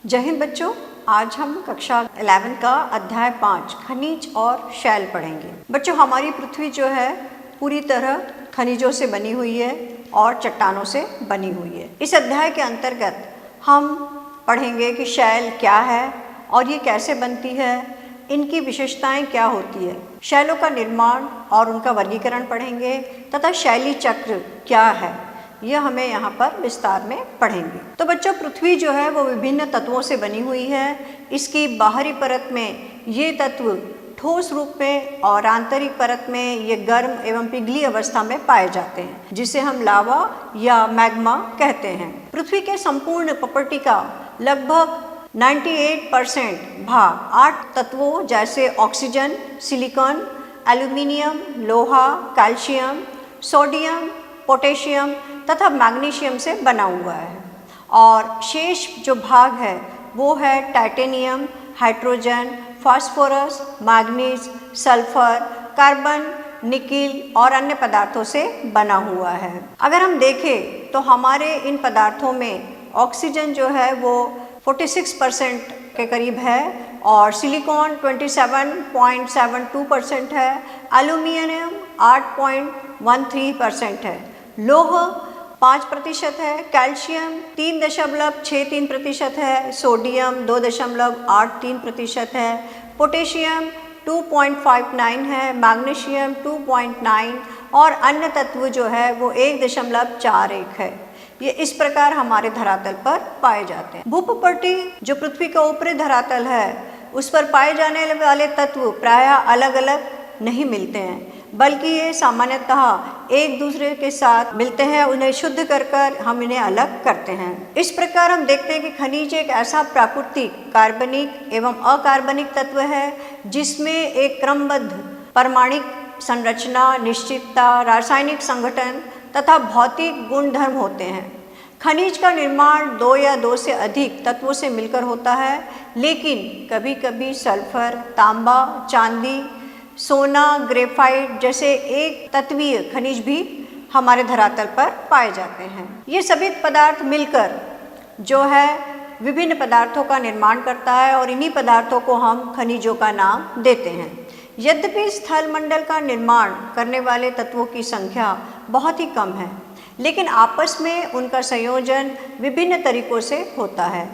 जय हिंद बच्चों, आज हम कक्षा 11 का अध्याय 5 खनिज और शैल पढ़ेंगे। बच्चों, हमारी पृथ्वी जो है पूरी तरह खनिजों से बनी हुई है और चट्टानों से बनी हुई है। इस अध्याय के अंतर्गत हम पढ़ेंगे कि शैल क्या है और ये कैसे बनती है, इनकी विशेषताएं क्या होती है, शैलों का निर्माण और उनका वर्गीकरण पढ़ेंगे तथा शैली चक्र क्या है यह हमें यहाँ पर विस्तार में पढ़ेंगे। तो बच्चों, पृथ्वी जो है वो विभिन्न तत्वों से बनी हुई है। इसकी बाहरी परत में ये तत्व ठोस रूप में और आंतरिक परत में ये गर्म एवं पिघली अवस्था में पाए जाते हैं, जिसे हम लावा या मैग्मा कहते हैं। पृथ्वी के संपूर्ण प्रॉपर्टी का लगभग 98% भाग 8 तत्वों जैसे ऑक्सीजन, सिलिकॉन, एल्यूमिनियम, लोहा, कैल्शियम, सोडियम, पोटेशियम तथा मैग्नीशियम से बना हुआ है और शेष जो भाग है वो है titanium, hydrogen, phosphorus, manganese, sulphur, carbon, nickel और अन्य पदार्थों से बना हुआ है। अगर हम देखें तो हमारे इन पदार्थों में ऑक्सीजन जो है वो 46% के करीब है और सिलिकॉन 27.72% है, एल्यूमिनियम 8.13% है, लोह 5% है, कैल्शियम 3.63% है, सोडियम 2.83% है, पोटेशियम 2.59 है, मैग्नीशियम 2.9 और अन्य तत्व जो है वो 1.41 है। ये इस प्रकार हमारे धरातल पर पाए जाते हैं। भूप्रॉपर्टी जो पृथ्वी का ऊपरी धरातल है उस पर पाए जाने वाले तत्व प्रायः अलग अलग नहीं मिलते हैं, बल्कि ये सामान्यतः एक दूसरे के साथ मिलते हैं। उन्हें शुद्ध कर कर हम इन्हें अलग करते हैं। इस प्रकार हम देखते हैं कि खनिज एक ऐसा प्राकृतिक कार्बनिक एवं अकार्बनिक तत्व है जिसमें एक क्रमबद्ध परमाणिक संरचना, निश्चितता, रासायनिक संगठन तथा भौतिक गुणधर्म होते हैं। खनिज का निर्माण 2 या 2 से अधिक तत्वों से मिलकर होता है, लेकिन कभी कभी सल्फर, तांबा, चांदी, सोना, ग्रेफाइट जैसे एक तत्वीय खनिज भी हमारे धरातल पर पाए जाते हैं। ये सभी पदार्थ मिलकर जो है विभिन्न पदार्थों का निर्माण करता है और इन्हीं पदार्थों को हम खनिजों का नाम देते हैं। यद्यपि स्थल मंडल का निर्माण करने वाले तत्वों की संख्या बहुत ही कम है, लेकिन आपस में उनका संयोजन विभिन्न तरीकों से होता है,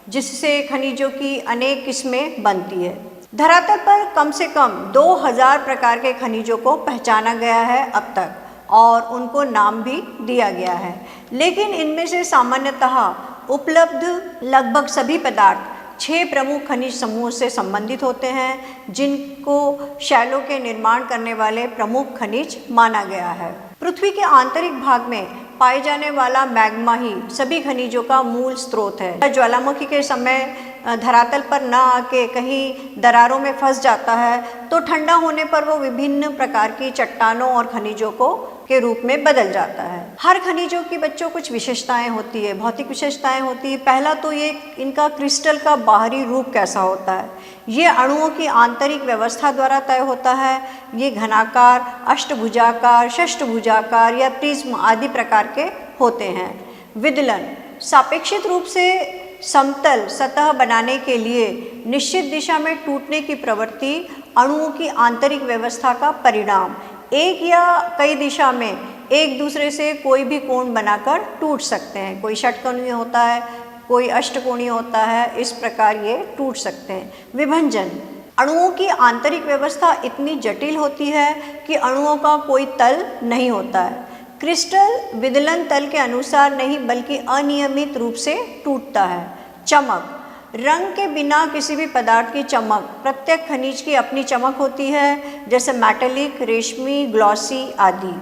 जिससे खनिजों की अनेक किस्में बनती है। धरातल पर कम से कम 2000 प्रकार के खनिजों को पहचाना गया है अब तक और उनको नाम भी दिया गया है, लेकिन इनमें से सामान्यतः उपलब्ध लगभग सभी पदार्थ 6 प्रमुख खनिज समूह से संबंधित होते हैं, जिनको शैलों के निर्माण करने वाले प्रमुख खनिज माना गया है। पृथ्वी के आंतरिक भाग में पाए जाने वाला मैग्मा ही सभी खनिजों का मूल स्रोत है। ज्वालामुखी के समय धरातल पर न आके कहीं दरारों में फंस जाता है तो ठंडा होने पर वो विभिन्न प्रकार की चट्टानों और खनिजों के रूप में बदल जाता है। हर खनिजों की बच्चों कुछ विशेषताएं होती है, भौतिक विशेषताएं होती है। पहला तो ये इनका क्रिस्टल का बाहरी रूप कैसा होता है। ये अणुओं की आंतरिक व्यवस्था द्वारा तय होता है। ये घनाकार, अष्टभुजाकार, षष्ठभुजाकार या प्रिज्म आदि प्रकार के होते हैं। विदलन सापेक्षित रूप से समतल सतह बनाने के लिए निश्चित दिशा में टूटने की प्रवृत्ति अणुओं की आंतरिक व्यवस्था का परिणाम। एक या कई दिशा में एक दूसरे से कोई भी कोण बनाकर टूट सकते हैं। कोई षटकोणीय होता है, कोई अष्टकोणीय होता है, इस प्रकार ये टूट सकते हैं। विभंजन अणुओं की आंतरिक व्यवस्था इतनी जटिल होती है कि अणुओं का कोई तल नहीं होता है। क्रिस्टल विदलन तल के अनुसार नहीं बल्कि अनियमित रूप से टूटता है। चमक रंग के बिना किसी भी पदार्थ की चमक, प्रत्येक खनिज की अपनी चमक होती है, जैसे मेटेलिक, रेशमी, ग्लॉसी आदि।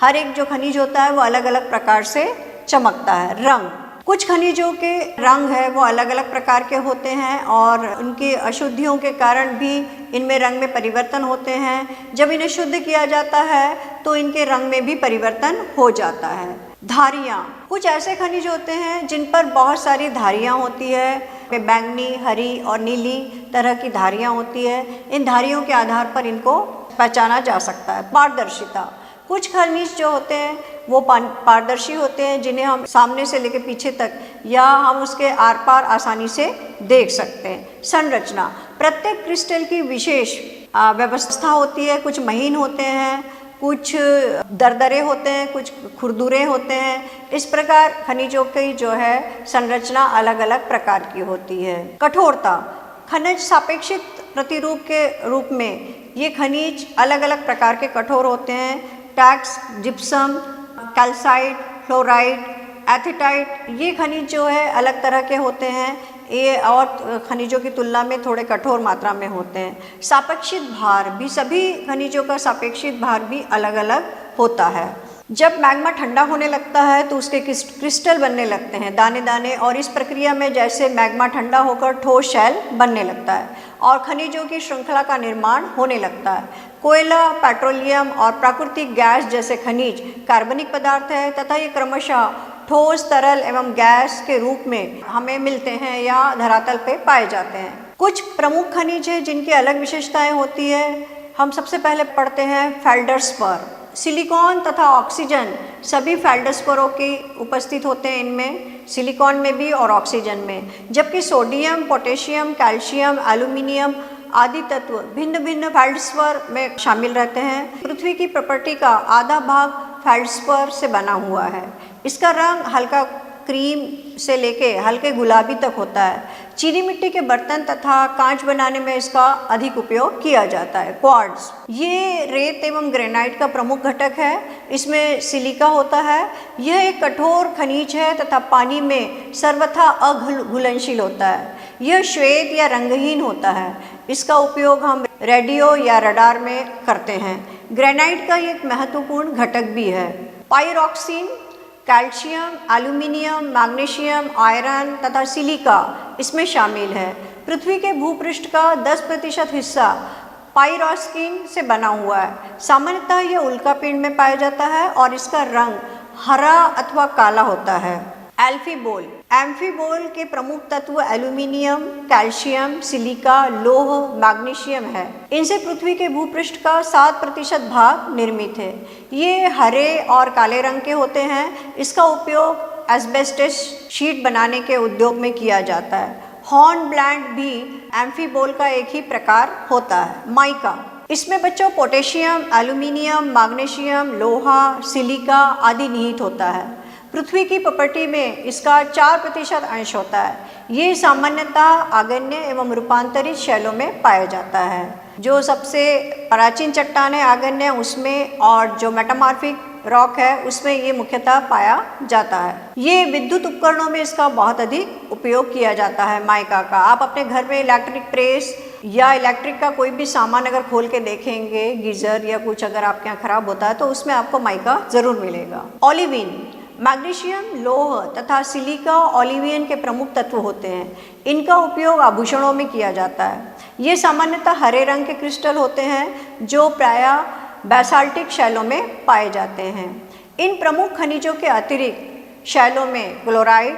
हर एक जो खनिज होता है वो अलग अलग प्रकार से चमकता है। रंग कुछ खनिजों के रंग है वो अलग अलग प्रकार के होते हैं और उनकी अशुद्धियों के कारण भी इनमें रंग में परिवर्तन होते हैं। जब इन्हें शुद्ध किया जाता है तो इनके रंग में भी परिवर्तन हो जाता है। धारियाँ कुछ ऐसे खनिज होते हैं जिन पर बहुत सारी धारियाँ होती है। बैंगनी, हरी और नीली तरह की धारियाँ होती है। इन धारियों के आधार पर इनको पहचाना जा सकता है। पारदर्शिता कुछ खनिज जो होते हैं वो पारदर्शी होते हैं, जिन्हें हम सामने से लेकर पीछे तक या हम उसके आर पार आसानी से देख सकते हैं। संरचना, प्रत्येक क्रिस्टल की विशेष व्यवस्था होती है। कुछ महीन होते हैं, कुछ दरदरे होते हैं, कुछ खुरदुरे होते हैं। इस प्रकार खनिजों की जो है संरचना अलग अलग प्रकार की होती है। कठोरता, खनिज सापेक्षिक प्रतिरूप के रूप में ये खनिज अलग अलग प्रकार के कठोर होते हैं। टैक्स, जिप्सम, कैल्साइट, फ्लोराइड, एथिटाइट, ये खनिज जो है अलग तरह के होते हैं। ये और खनिजों की तुलना में थोड़े कठोर मात्रा में होते हैं। सापेक्षिक भार भी, सभी खनिजों का सापेक्षिक भार भी अलग अलग होता है। जब मैग्मा ठंडा होने लगता है तो उसके क्रिस्टल बनने लगते हैं, दाने दाने, और इस प्रक्रिया में जैसे मैग्मा ठंडा होकर ठोस शैल बनने लगता है और खनिजों की श्रृंखला का निर्माण होने लगता है। कोयला, पेट्रोलियम और प्राकृतिक गैस जैसे खनिज कार्बनिक पदार्थ है तथा ये क्रमशः ठोस, तरल एवं गैस के रूप में हमें मिलते हैं या धरातल पे पाए जाते हैं। कुछ प्रमुख खनिज हैं जिनकी अलग विशेषताएं होती है। हम सबसे पहले पढ़ते हैं फेल्डस्पर। सिलिकॉन तथा ऑक्सीजन सभी फेल्डस्परों के उपस्थित होते हैं इनमें, सिलिकॉन में भी और ऑक्सीजन में, जबकि सोडियम, पोटेशियम, कैल्शियम, एल्यूमिनियम आदि तत्व भिन्न भिन्न फेल्डस्पर में शामिल रहते हैं। पृथ्वी की प्रॉपर्टी का आधा भाग फेल्डस्पर से बना हुआ है। इसका रंग हल्का क्रीम से लेके हल्के गुलाबी तक होता है। चीनी मिट्टी के बर्तन तथा कांच बनाने में इसका अधिक उपयोग किया जाता है। क्वार्ट्ज, ये रेत एवं ग्रेनाइट का प्रमुख घटक है। इसमें सिलिका होता है। यह एक कठोर खनिज है तथा पानी में सर्वथा अघुलनशील होता है। यह श्वेत या रंगहीन होता है। इसका उपयोग हम रेडियो या रडार में करते हैं। ग्रेनाइट का एक महत्वपूर्ण घटक भी है। Pyroxene, calcium, aluminium, magnesium, iron तथा सिलिका इसमें शामिल है। पृथ्वी के भूपृष्ठ का 10% हिस्सा पाइरोक्सिन से बना हुआ है। सामान्यतः यह उल्कापिंड में पाया जाता है और इसका रंग हरा अथवा काला होता है। एल्फीबोल, एम्फीबोल के प्रमुख तत्व एल्यूमिनियम, कैल्शियम, सिलिका, लौह, मैग्नीशियम है। इनसे पृथ्वी के भूपृष्ठ का 7% भाग निर्मित है। ये हरे और काले रंग के होते हैं। इसका उपयोग एस्बेस्टस शीट बनाने के उद्योग में किया जाता है। हॉर्नब्लैंड भी एम्फीबोल का एक ही प्रकार होता है। माइका, इसमें बच्चों पोटेशियम, एल्यूमिनियम, मैग्नीशियम, लोहा, सिलिका आदि निहित होता है। पृथ्वी की प्रॉपर्टी में इसका 4% अंश होता है। ये सामान्यतः आग्नेय एवं रूपांतरित शैलों में पाया जाता है। जो सबसे प्राचीन चट्टान है आग्नेय, उसमें, और जो मेटामॉर्फिक रॉक है उसमें ये मुख्यतः पाया जाता है। ये विद्युत उपकरणों में इसका बहुत अधिक उपयोग किया जाता है माइका का। आप अपने घर में इलेक्ट्रिक प्रेस या इलेक्ट्रिक का कोई भी सामान अगर खोल के देखेंगे, गीजर या कुछ अगर आपके यहाँ खराब होता है तो उसमें आपको माइका जरूर मिलेगा। ओलिविन, मैग्नीशियम, लौह तथा सिलिका ओलिवियन के प्रमुख तत्व होते हैं। इनका उपयोग आभूषणों में किया जाता है। ये सामान्यतः हरे रंग के क्रिस्टल होते हैं जो प्रायः बेसाल्टिक शैलों में पाए जाते हैं। इन प्रमुख खनिजों के अतिरिक्त शैलों में chloride,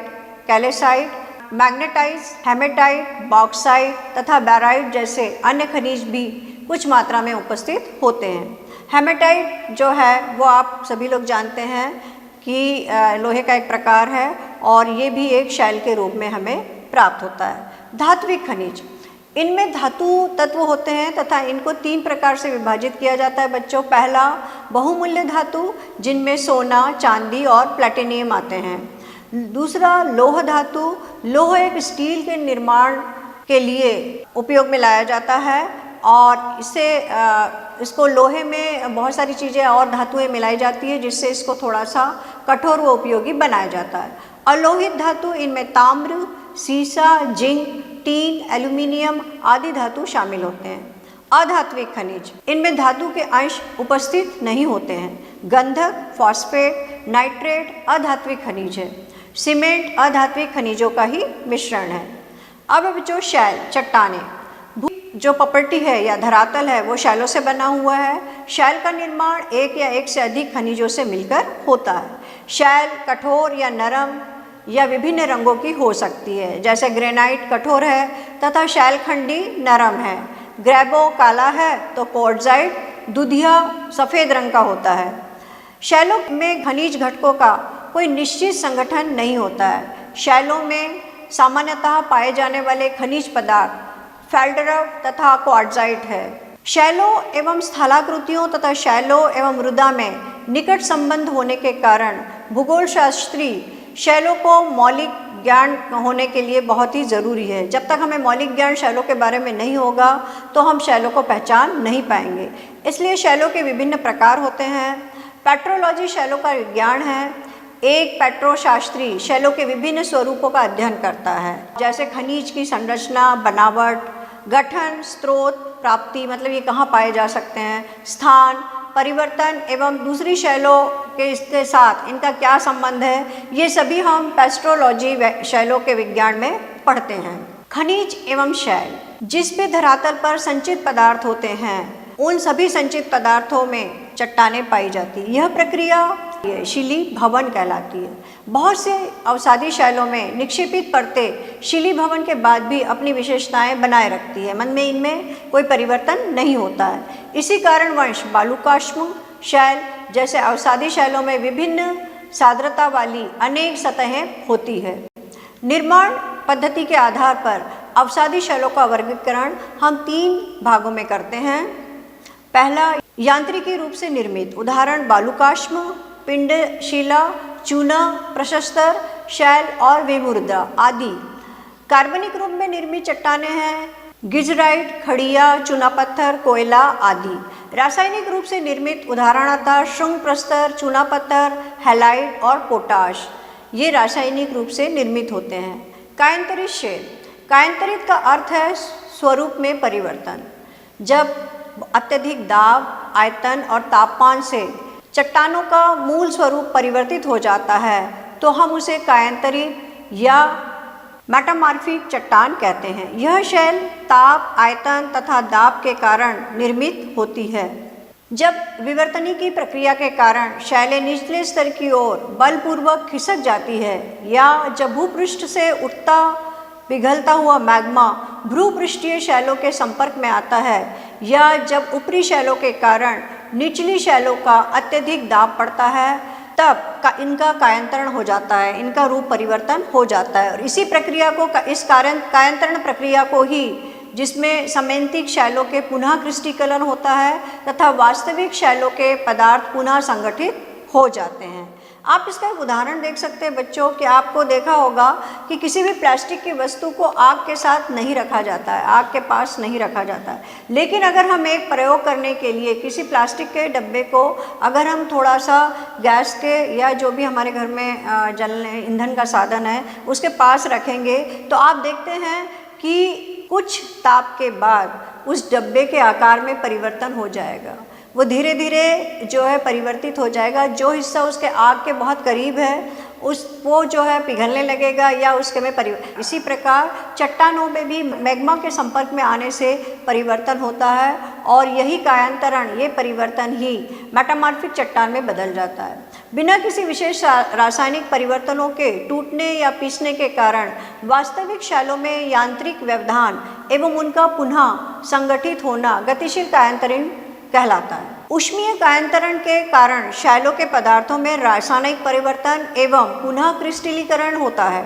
calcite, magnetite, hematite, bauxite तथा बैराइट जैसे अन्य खनिज भी कुछ मात्रा में उपस्थित होते हैं। हेमेटाइट जो है वो आप सभी लोग जानते हैं कि लोहे का एक प्रकार है और ये भी एक शैल के रूप में हमें प्राप्त होता है। धात्विक खनिज, इनमें धातु तत्व होते हैं तथा इनको 3 प्रकार से विभाजित किया जाता है बच्चों। पहला, बहुमूल्य धातु जिनमें सोना, चांदी और प्लैटिनियम आते हैं। दूसरा, लौह धातु, लौह एक स्टील के निर्माण के लिए उपयोग में लाया जाता है और इसको लोहे में बहुत सारी चीज़ें और धातुएं मिलाई जाती है जिससे इसको थोड़ा सा कठोर व उपयोगी बनाया जाता है। अलोहित धातु, इनमें ताम्र, सीसा, जिंक, टीन, एल्यूमिनियम आदि धातु शामिल होते हैं। अधात्विक खनिज, इनमें धातु के अंश उपस्थित नहीं होते हैं। गंधक, फॉस्फेट, नाइट्रेट अधात्विक खनिज है। सीमेंट अधात्विक खनिजों का ही मिश्रण है। अब जो शैल, चट्टानें, जो प्रॉपर्टी है या धरातल है वो शैलों से बना हुआ है। शैल का निर्माण एक या एक से अधिक खनिजों से मिलकर होता है। शैल कठोर या नरम या विभिन्न रंगों की हो सकती है, जैसे ग्रेनाइट कठोर है तथा शैल खंडी नरम है। ग्रेबो काला है तो क्वार्ट्जाइट दूधिया सफ़ेद रंग का होता है। शैलों में खनिज घटकों का कोई निश्चित संगठन नहीं होता है। शैलों में सामान्यतः पाए जाने वाले खनिज पदार्थ फेल्डरव तथा क्वार्ट्जाइट है। शैलों एवं स्थलाकृतियों तथा शैलों एवं मृदा में निकट संबंध होने के कारण भूगोल शास्त्री शैलों को मौलिक ज्ञान होने के लिए बहुत ही ज़रूरी है। जब तक हमें मौलिक ज्ञान शैलों के बारे में नहीं होगा तो हम शैलों को पहचान नहीं पाएंगे। इसलिए शैलों के विभिन्न प्रकार होते हैं। पेट्रोलॉजी शैलों का विज्ञान है। एक पेट्रोशास्त्री शैलों के विभिन्न स्वरूपों का अध्ययन करता है, जैसे खनिज की संरचना, बनावट, गठन, स्रोत, प्राप्ति, मतलब ये कहाँ पाए जा सकते हैं, स्थान, परिवर्तन एवं दूसरी शैलों के इसके साथ इनका क्या संबंध है, ये सभी हम पेट्रोलॉजी शैलों के विज्ञान में पढ़ते हैं। खनिज एवं शैल, जिस भी धरातल पर संचित पदार्थ होते हैं उन सभी संचित पदार्थों में चट्टानें पाई जाती है। यह प्रक्रिया शिली भवन कहलाती है। बहुत से अवसादी शैलों में निक्षेपित परतें शिली भवन के बाद भी अपनी विशेषताएं बनाए रखती है, मन में इनमें कोई परिवर्तन नहीं होता है। इसी कारणवश बालुकाश्म शैल जैसे अवसादी शैलों में विभिन्न साद्रता वाली अनेक सतहें होती है। निर्माण पद्धति के आधार पर अवसादी शैलों का वर्गीकरण हम 3 भागों में करते हैं। पहला, यांत्रिकी रूप से निर्मित, उदाहरण बालुकाश्म, पिंडशिला, चूना, प्रशस्तर शैल और वेमुर्दा आदि। कार्बनिक रूप में निर्मित चट्टानें हैं गिजराइट, खड़िया, चूना पत्थर, कोयला आदि। रासायनिक रूप से निर्मित उदाहरणतः शृंग प्रस्तर, चूना पत्थर, हैलाइट और पोटाश, ये रासायनिक रूप से निर्मित होते हैं। कायांतरित शैल, कायांतरित का अर्थ है स्वरूप में परिवर्तन। जब अत्यधिक दाब, आयतन और तापमान से चट्टानों का मूल स्वरूप परिवर्तित हो जाता है तो हम उसे कायांतरित या मेटामॉर्फिक चट्टान कहते हैं। यह शैल ताप, आयतन तथा दाब के कारण निर्मित होती है। जब विवर्तनी की प्रक्रिया के कारण शैलें निचले स्तर की ओर बलपूर्वक खिसक जाती है या जब भूपृष्ठ से उठता पिघलता हुआ मैग्मा भूपृष्ठीय शैलों के संपर्क में आता है या जब ऊपरी शैलों के कारण निचली शैलों का अत्यधिक दाब पड़ता है तब इनका कायांतरण हो जाता है, इनका रूप परिवर्तन हो जाता है। और इसी प्रक्रिया को इस कायांतरण प्रक्रिया को ही जिसमें समेंतिक शैलों के पुनः क्रिस्टलीकरण होता है तथा वास्तविक शैलों के पदार्थ पुनः संगठित हो जाते हैं। आप इसका एक उदाहरण देख सकते हैं बच्चों कि आपको देखा होगा कि किसी भी प्लास्टिक की वस्तु को आग के साथ नहीं रखा जाता है, आग के पास नहीं रखा जाता है। लेकिन अगर हम एक प्रयोग करने के लिए किसी प्लास्टिक के डब्बे को अगर हम थोड़ा सा गैस के या जो भी हमारे घर में जलने ईंधन का साधन है उसके पास रखेंगे तो आप देखते हैं कि कुछ ताप के बाद उस डब्बे के आकार में परिवर्तन हो जाएगा। वो धीरे धीरे जो है परिवर्तित हो जाएगा। जो हिस्सा उसके आग के बहुत करीब है वो जो है पिघलने लगेगा या उसके में इसी प्रकार चट्टानों में भी मैग्मा के संपर्क में आने से परिवर्तन होता है और यही कायांतरण, ये परिवर्तन ही मेटामॉर्फिक चट्टान में बदल जाता है। बिना किसी विशेष रासायनिक परिवर्तनों के टूटने या पीसने के कारण वास्तविक शैलों में यांत्रिक व्यवधान एवं उनका पुनः संगठित होना गतिशील कायांतरण कहलाता है। ऊष्मीय कायांतरण के कारण शैलों के पदार्थों में रासायनिक परिवर्तन एवं पुनः क्रिस्टलीकरण होता है।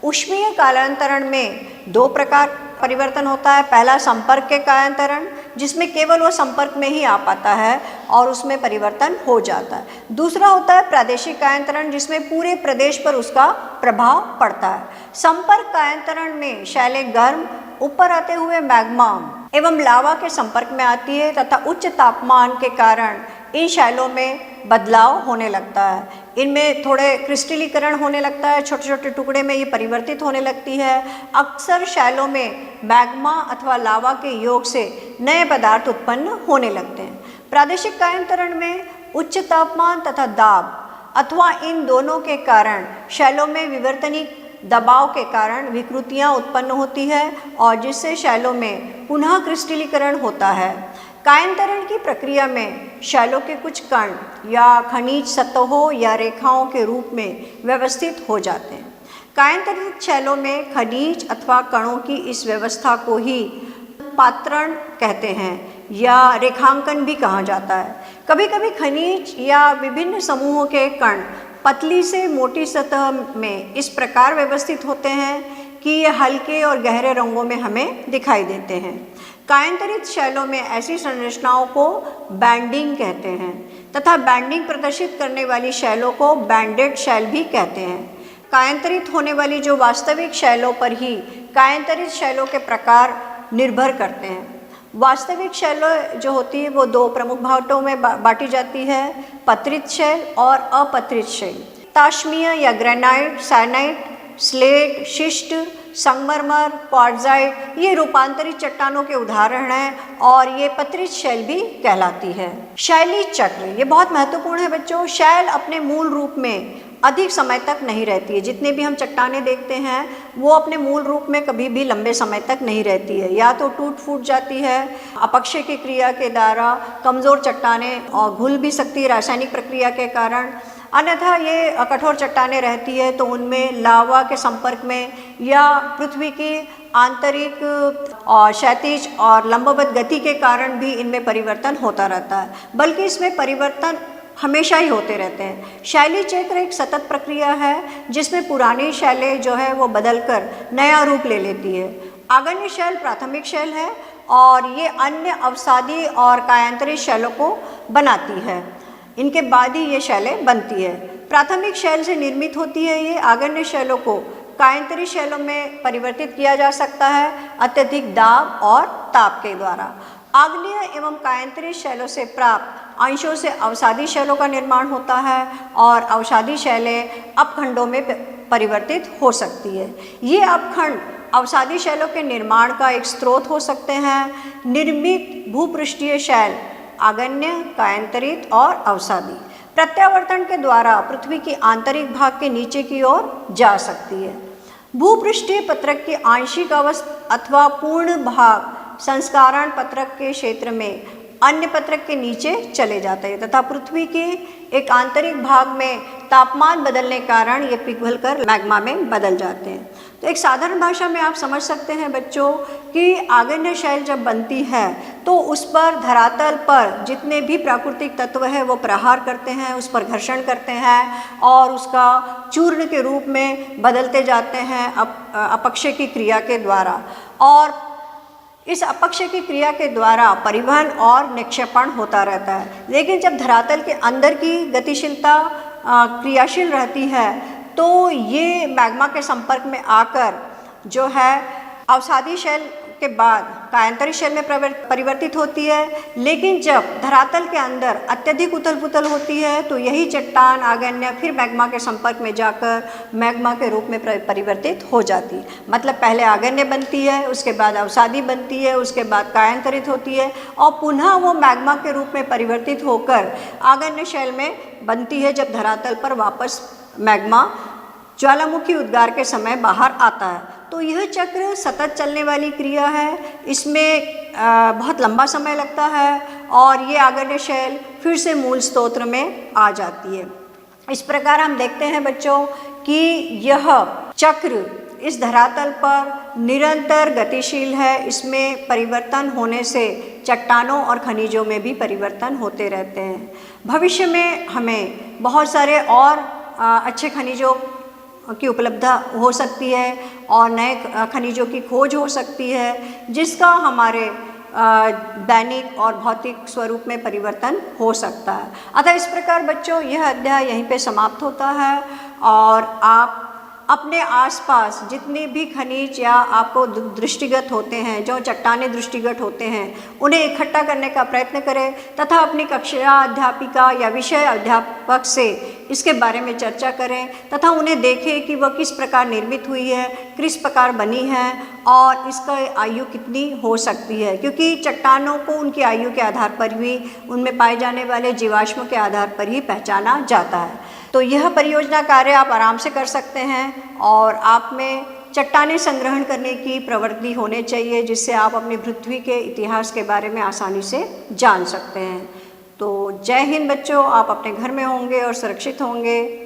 ऊष्मीय कायांतरण में 2 प्रकार परिवर्तन होता है। पहला संपर्क के कायांतरण जिसमें केवल वो संपर्क में ही आ पाता है और उसमें परिवर्तन हो जाता है। दूसरा होता है प्रादेशिक कायांतरण जिसमें पूरे प्रदेश पर उसका प्रभाव पड़ता है। संपर्क कायांतरण में शैलें गर्म ऊपर आते हुए मैग्मा एवं लावा के संपर्क में आती है तथा उच्च तापमान के कारण इन शैलों में बदलाव होने लगता है। इनमें थोड़े क्रिस्टलीकरण होने लगता है, छोटे छोटे टुकड़े में ये परिवर्तित होने लगती है। अक्सर शैलों में मैग्मा अथवा लावा के योग से नए पदार्थ उत्पन्न होने लगते हैं। प्रादेशिक कायांतरण में उच्च तापमान तथा दाब अथवा इन दोनों के कारण शैलों में विवर्तनिक दबाव के कारण विकृतियाँ उत्पन्न होती है और जिससे शैलों में पुनः क्रिस्टलीकरण होता है। कायांतरण की प्रक्रिया में शैलों के कुछ कण या खनिज सतहों या रेखाओं के रूप में व्यवस्थित हो जाते हैं। कायांतरित शैलों में खनिज अथवा कणों की इस व्यवस्था को ही पात्रण कहते हैं या रेखांकन भी कहा जाता है। कभी कभी खनिज या विभिन्न समूहों के कण पतली से मोटी सतह में इस प्रकार व्यवस्थित होते हैं कि ये हल्के और गहरे रंगों में हमें दिखाई देते हैं। कायांतरित शैलों में ऐसी संरचनाओं को बैंडिंग कहते हैं तथा बैंडिंग प्रदर्शित करने वाली शैलों को बैंडेड शैल भी कहते हैं। कायांतरित होने वाली जो वास्तविक शैलों पर ही कायांतरित शैलों के प्रकार निर्भर करते हैं। वास्तविक शैलों जो होती है वो दो प्रमुख भागों में बांटी जाती है, पत्रित शैल और अपत्रित शैल। ताशमीय या ग्रेनाइट, साइनाइट, स्लेट, शिस्ट, संगमरमर, क्वार्ट्जाइट ये रूपांतरित चट्टानों के उदाहरण हैं और ये पत्रित शैल भी कहलाती है। शैली चक्र ये बहुत महत्वपूर्ण है बच्चों। शैल अपने मूल रूप में अधिक समय तक नहीं रहती है। जितने भी हम चट्टानें देखते हैं वो अपने मूल रूप में कभी भी लंबे समय तक नहीं रहती है, या तो टूट फूट जाती है, अपक्षय की क्रिया के द्वारा कमज़ोर चट्टानें और घुल भी सकती है रासायनिक प्रक्रिया के कारण, अन्यथा ये कठोर चट्टानें रहती है तो उनमें लावा के संपर्क में या पृथ्वी की आंतरिक और क्षैतिज और लंबवत गति के कारण भी इनमें परिवर्तन होता रहता है, बल्कि इसमें परिवर्तन हमेशा ही होते रहते हैं। शैली चक्र एक सतत प्रक्रिया है जिसमें पुरानी शैलें जो है वो बदलकर नया रूप ले लेती है। आगन्य शैल प्राथमिक शैल है और ये अन्य अवसादी और कायांतरित शैलों को बनाती है, इनके बाद ही ये शैलें बनती है। प्राथमिक शैल से निर्मित होती है ये। आगन्य शैलों को कायांतरित शैलों में परिवर्तित किया जा सकता है अत्यधिक दाब और ताप के द्वारा। आग्नेय एवं कायांतरित शैलों से प्राप्त अंशों से अवसादी शैलों का निर्माण होता है और अवसादी शैलें अपखंडों में परिवर्तित हो सकती है। ये अपखंड अवसादी शैलों के निर्माण का एक स्रोत हो सकते हैं। निर्मित भूपृष्ठीय शैल आगन्य, कायांतरित और अवसादी प्रत्यावर्तन के द्वारा पृथ्वी की आंतरिक भाग के नीचे की ओर जा सकती है। भूपृष्ठीय पत्रक की आंशिक अवस्था अथवा पूर्ण भाग संस्करण पत्रक के क्षेत्र में अन्य पत्रक के नीचे चले जाते हैं तथा पृथ्वी के एक आंतरिक भाग में तापमान बदलने के कारण ये पिघलकर मैग्मा में बदल जाते हैं। तो एक साधारण भाषा में आप समझ सकते हैं बच्चों कि आगन्य शैल जब बनती है तो उस पर धरातल पर जितने भी प्राकृतिक तत्व है वो प्रहार करते हैं, उस पर घर्षण करते हैं और उसका चूर्ण के रूप में बदलते जाते हैं अपक्षय की क्रिया के द्वारा। और इस अपक्षय की क्रिया के द्वारा परिवहन और निक्षेपण होता रहता है। लेकिन जब धरातल के अंदर की गतिशीलता क्रियाशील रहती है तो ये मैग्मा के संपर्क में आकर जो है अवसादी शैल के बाद कायांतरित शैल में परिवर्तित होती है। लेकिन जब धरातल के अंदर अत्यधिक उथल पुथल होती है तो यही चट्टान आगन्य फिर मैग्मा के संपर्क में जाकर मैग्मा के रूप में परिवर्तित हो जाती है। मतलब पहले आगन्य बनती है, उसके बाद अवसादी बनती है, उसके बाद कायांतरित होती है और पुनः वो मैग्मा के रूप में परिवर्तित होकर आगन्य शैल में बनती है जब धरातल पर वापस मैग्मा ज्वालामुखी उद्गार के समय बाहर आता है। तो यह चक्र सतत चलने वाली क्रिया है, इसमें बहुत लंबा समय लगता है और ये आगन्य शैल फिर से मूल स्रोत में आ जाती है। इस प्रकार हम देखते हैं बच्चों कि यह चक्र इस धरातल पर निरंतर गतिशील है। इसमें परिवर्तन होने से चट्टानों और खनिजों में भी परिवर्तन होते रहते हैं। भविष्य में हमें बहुत सारे और अच्छे खनिजों की उपलब्धता हो सकती है और नए खनिजों की खोज हो सकती है जिसका हमारे दैनिक और भौतिक स्वरूप में परिवर्तन हो सकता है। अतः इस प्रकार बच्चों यह अध्याय यहीं पे समाप्त होता है और आप अपने आसपास जितने भी खनिज या आपको दृष्टिगत होते हैं, जो चट्टानें दृष्टिगत होते हैं, उन्हें इकट्ठा करने का प्रयत्न करें तथा अपनी कक्षा अध्यापिका या विषय अध्यापक से इसके बारे में चर्चा करें तथा उन्हें देखें कि वह किस प्रकार निर्मित हुई है, किस प्रकार बनी है और इसका आयु कितनी हो सकती है, क्योंकि चट्टानों को उनकी आयु के आधार पर भी उनमें पाए जाने वाले जीवाश्म के आधार पर ही पहचाना जाता है। तो यह परियोजना कार्य आप आराम से कर सकते हैं और आप में चट्टानें संग्रहण करने की प्रवृत्ति होनी चाहिए जिससे आप अपनी पृथ्वी के इतिहास के बारे में आसानी से जान सकते हैं। तो जय हिंद बच्चों, आप अपने घर में होंगे और सुरक्षित होंगे।